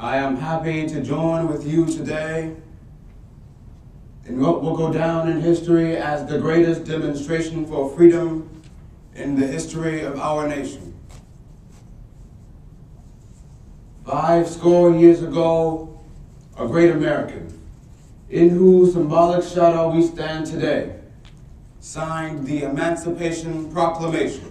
I am happy to join with you today in what will go down in history as the greatest demonstration for freedom in the history of our nation. 50 years ago, a great American, in whose symbolic shadow we stand today, signed the Emancipation Proclamation.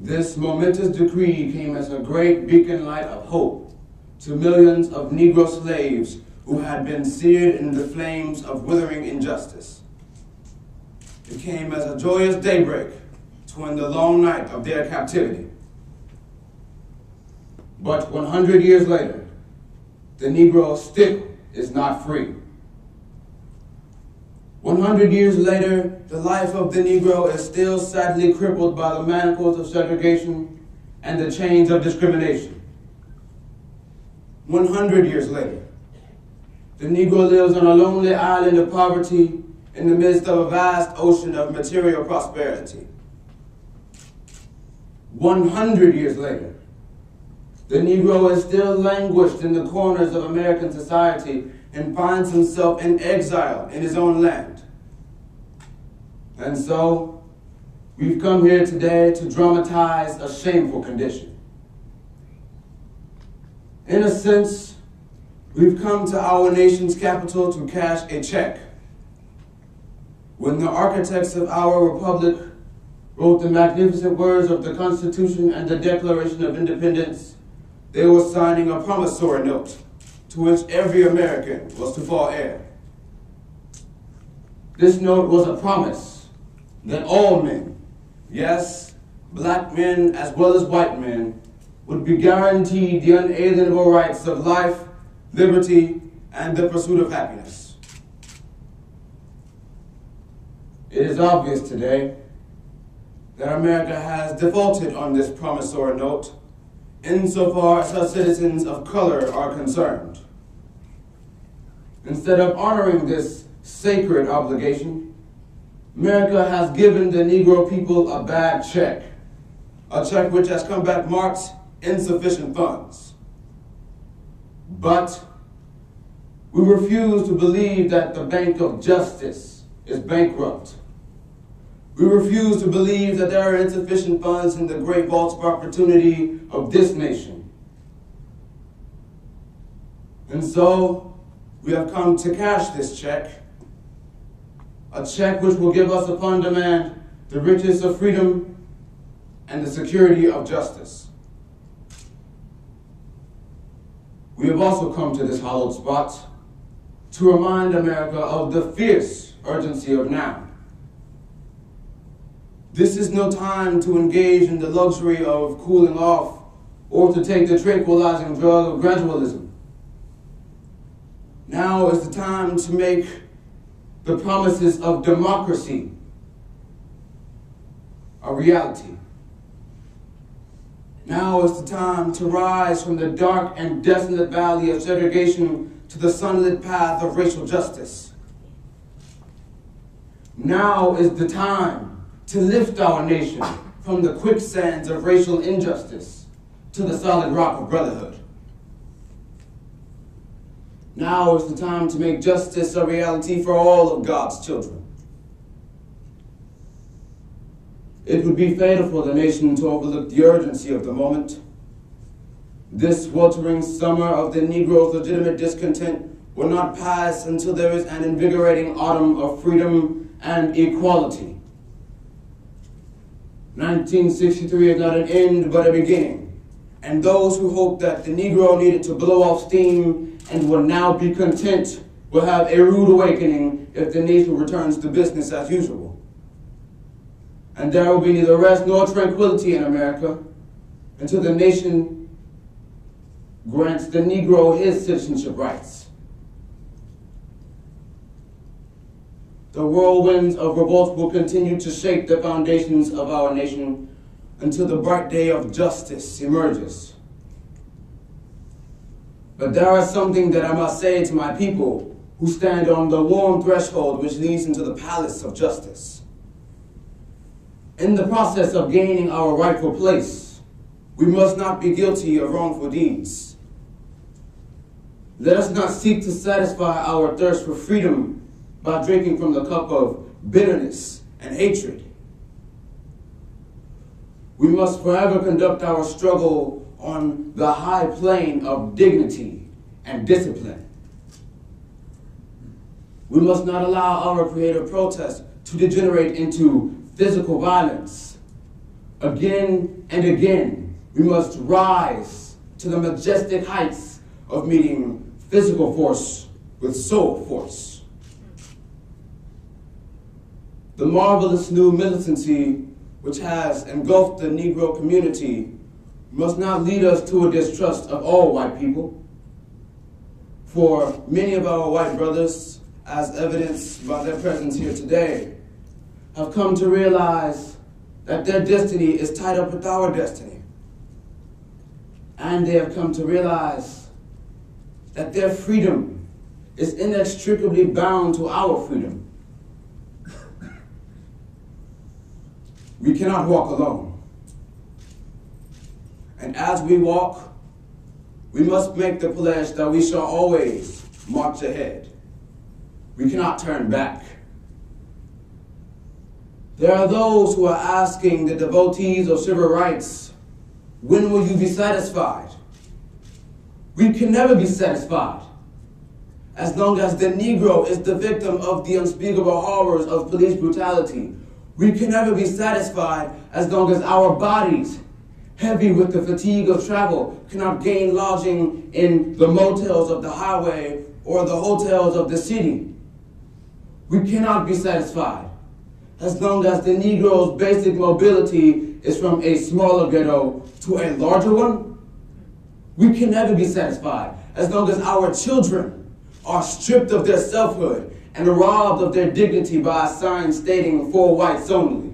This momentous decree came as a great beacon light of hope to millions of Negro slaves who had been seared in the flames of withering injustice. It came as a joyous daybreak to end the long night of their captivity. But 100 years later, the Negro still is not free. 100 years later, the life of the Negro is still sadly crippled by the manacles of segregation and the chains of discrimination. 100 years later, the Negro lives on a lonely island of poverty in the midst of a vast ocean of material prosperity. 100 years later, the Negro is still languished in the corners of American society and finds himself in exile in his own land. And so, we've come here today to dramatize a shameful condition. In a sense, we've come to our nation's capital to cash a check. When the architects of our republic wrote the magnificent words of the Constitution and the Declaration of Independence, they were signing a promissory note to which every American was to fall heir. This note was a promise that all men, yes, black men as well as white men, would be guaranteed the unalienable rights of life, liberty, and the pursuit of happiness. It is obvious today that America has defaulted on this promissory note insofar as her citizens of color are concerned. Instead of honoring this sacred obligation, America has given the Negro people a bad check, a check which has come back marked insufficient funds. But we refuse to believe that the Bank of Justice is bankrupt. We refuse to believe that there are insufficient funds in the great vaults of opportunity of this nation. And so, we have come to cash this check, a check which will give us upon demand the riches of freedom and the security of justice. We have also come to this hallowed spot to remind America of the fierce urgency of now. This is no time to engage in the luxury of cooling off or to take the tranquilizing drug of gradualism. Now is the time to make the promises of democracy a reality. Now is the time to rise from the dark and desolate valley of segregation to the sunlit path of racial justice. Now is the time to lift our nation from the quicksands of racial injustice to the solid rock of brotherhood. Now is the time to make justice a reality for all of God's children. It would be fatal for the nation to overlook the urgency of the moment. This sweltering summer of the Negro's legitimate discontent will not pass until there is an invigorating autumn of freedom and equality. 1963 is not an end, but a beginning. And those who hope that the Negro needed to blow off steam and will now be content will have a rude awakening if the nation returns to business as usual. And there will be neither rest nor tranquility in America until the nation grants the Negro his citizenship rights. The whirlwinds of revolt will continue to shake the foundations of our nation until the bright day of justice emerges. But there is something that I must say to my people who stand on the warm threshold which leads into the palace of justice. In the process of gaining our rightful place, we must not be guilty of wrongful deeds. Let us not seek to satisfy our thirst for freedom by drinking from the cup of bitterness and hatred. We must forever conduct our struggle on the high plane of dignity and discipline. We must not allow our creative protest to degenerate into physical violence. Again and again, we must rise to the majestic heights of meeting physical force with soul force. The marvelous new militancy which has engulfed the Negro community must not lead us to a distrust of all white people. For many of our white brothers, as evidenced by their presence here today, have come to realize that their destiny is tied up with our destiny. And they have come to realize that their freedom is inextricably bound to our freedom. We cannot walk alone. And as we walk, we must make the pledge that we shall always march ahead. We cannot turn back. There are those who are asking the devotees of civil rights, when will you be satisfied? We can never be satisfied as long as the Negro is the victim of the unspeakable horrors of police brutality. We can never be satisfied as long as our bodies, heavy with the fatigue of travel, cannot gain lodging in the motels of the highway or the hotels of the city. We cannot be satisfied as long as the Negro's basic mobility is from a smaller ghetto to a larger one. We can never be satisfied as long as our children are stripped of their selfhood and robbed of their dignity by a sign stating for whites only.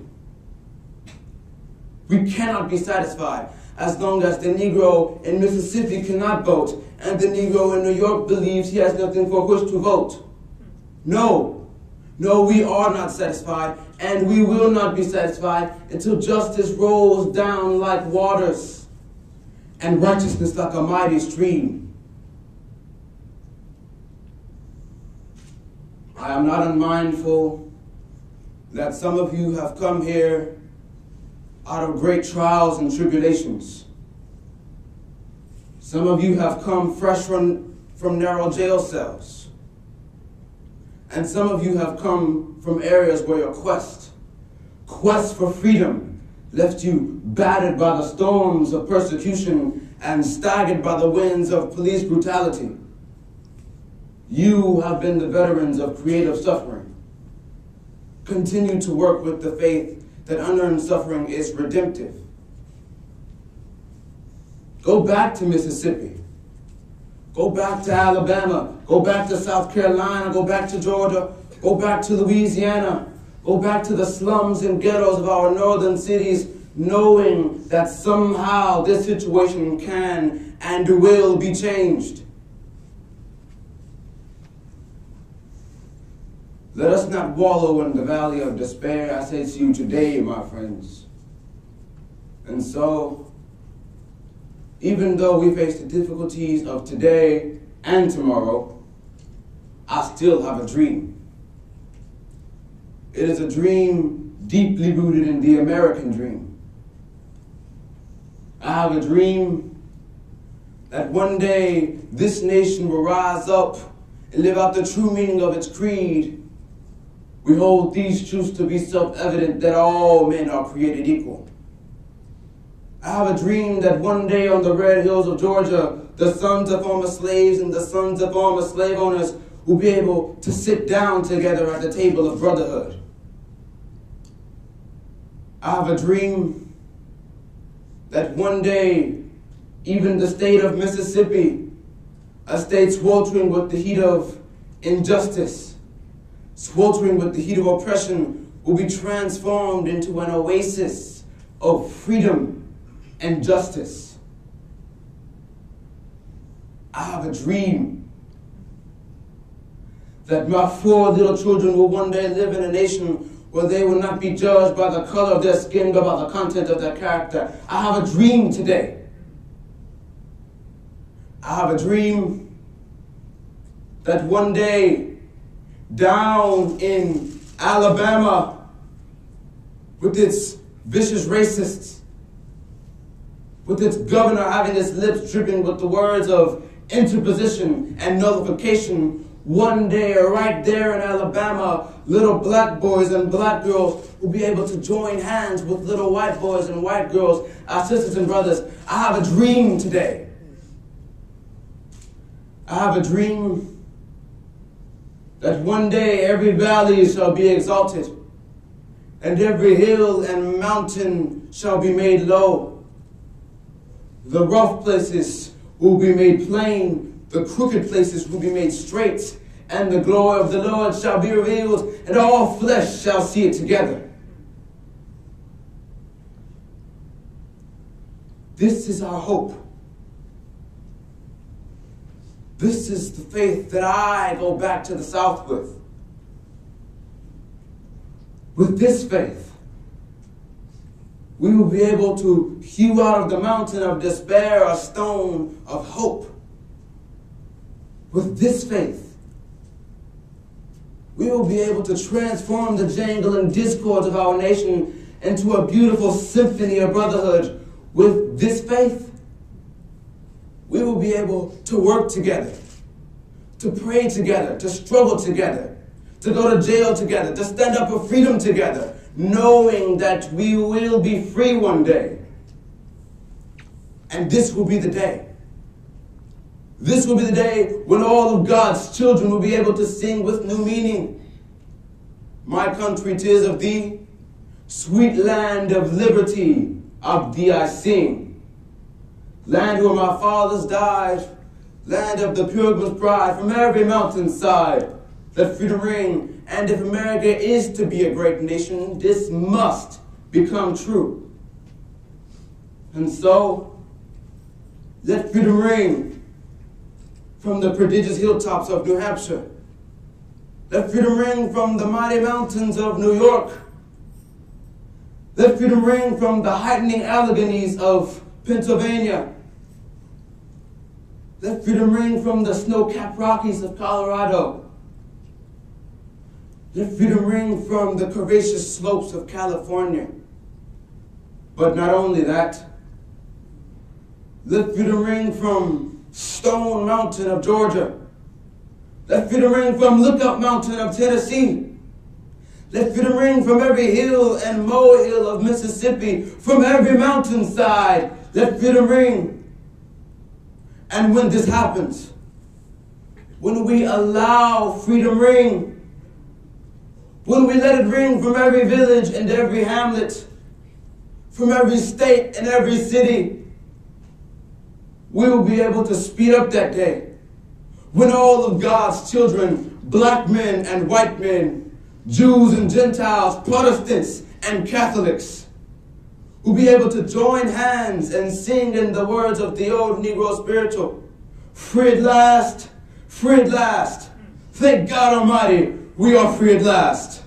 We cannot be satisfied as long as the Negro in Mississippi cannot vote and the Negro in New York believes he has nothing for which to vote. No, we are not satisfied, and we will not be satisfied until justice rolls down like waters and righteousness like a mighty stream. I am not unmindful that some of you have come here out of great trials and tribulations. Some of you have come fresh from narrow jail cells. And some of you have come from areas where your quest for freedom left you battered by the storms of persecution and staggered by the winds of police brutality. You have been the veterans of creative suffering. Continue to work with the faith that unearned suffering is redemptive. Go back to Mississippi. Go back to Alabama. Go back to South Carolina. Go back to Georgia. Go back to Louisiana. Go back to the slums and ghettos of our northern cities, knowing that somehow this situation can and will be changed. Let us not wallow in the valley of despair, I say to you today, my friends. And so, even though we face the difficulties of today and tomorrow, I still have a dream. It is a dream deeply rooted in the American dream. I have a dream that one day this nation will rise up and live out the true meaning of its creed. We hold these truths to be self-evident that all men are created equal. I have a dream that one day on the red hills of Georgia, the sons of former slaves and the sons of former slave owners will be able to sit down together at the table of brotherhood. I have a dream that one day, even the state of Mississippi, a state sweltering with the heat of injustice, sweltering with the heat of oppression, will be transformed into an oasis of freedom and justice. I have a dream that my 4 little children will one day live in a nation where they will not be judged by the color of their skin, but by the content of their character. I have a dream today. I have a dream that one day down in Alabama, with its vicious racists, with its governor having his lips dripping with the words of interposition and nullification, one day right there in Alabama, little black boys and black girls will be able to join hands with little white boys and white girls, our sisters and brothers. I have a dream today. I have a dream that one day every valley shall be exalted, and every hill and mountain shall be made low. The rough places will be made plain, the crooked places will be made straight, and the glory of the Lord shall be revealed, and all flesh shall see it together. This is our hope. This is the faith that I go back to the South with. With this faith, we will be able to hew out of the mountain of despair a stone of hope. With this faith, we will be able to transform the jangle and discord of our nation into a beautiful symphony of brotherhood. With this faith, we will be able to work together, to pray together, to struggle together, to go to jail together, to stand up for freedom together, knowing that we will be free one day. And this will be the day. This will be the day when all of God's children will be able to sing with new meaning. My country, 'tis of thee, sweet land of liberty, of thee I sing. Land where my fathers died, land of the pilgrim's pride, from every mountainside, let freedom ring. And if America is to be a great nation, this must become true. And so, let freedom ring from the prodigious hilltops of New Hampshire. Let freedom ring from the mighty mountains of New York. Let freedom ring from the heightening Alleghenies of Pennsylvania. Let freedom ring from the snow-capped Rockies of Colorado. Let freedom ring from the curvaceous slopes of California. But not only that, let freedom ring from Stone Mountain of Georgia. Let freedom ring from Lookout Mountain of Tennessee. Let freedom ring from every hill and molehill of Mississippi, from every mountainside. Let freedom ring. And when this happens, when we allow freedom ring, when we let it ring from every village and every hamlet, from every state and every city, we will be able to speed up that day when all of God's children, black men and white men, Jews and Gentiles, Protestants and Catholics, will be able to join hands and sing in the words of the old Negro spiritual, free at last, free at last. Thank God Almighty, we are free at last.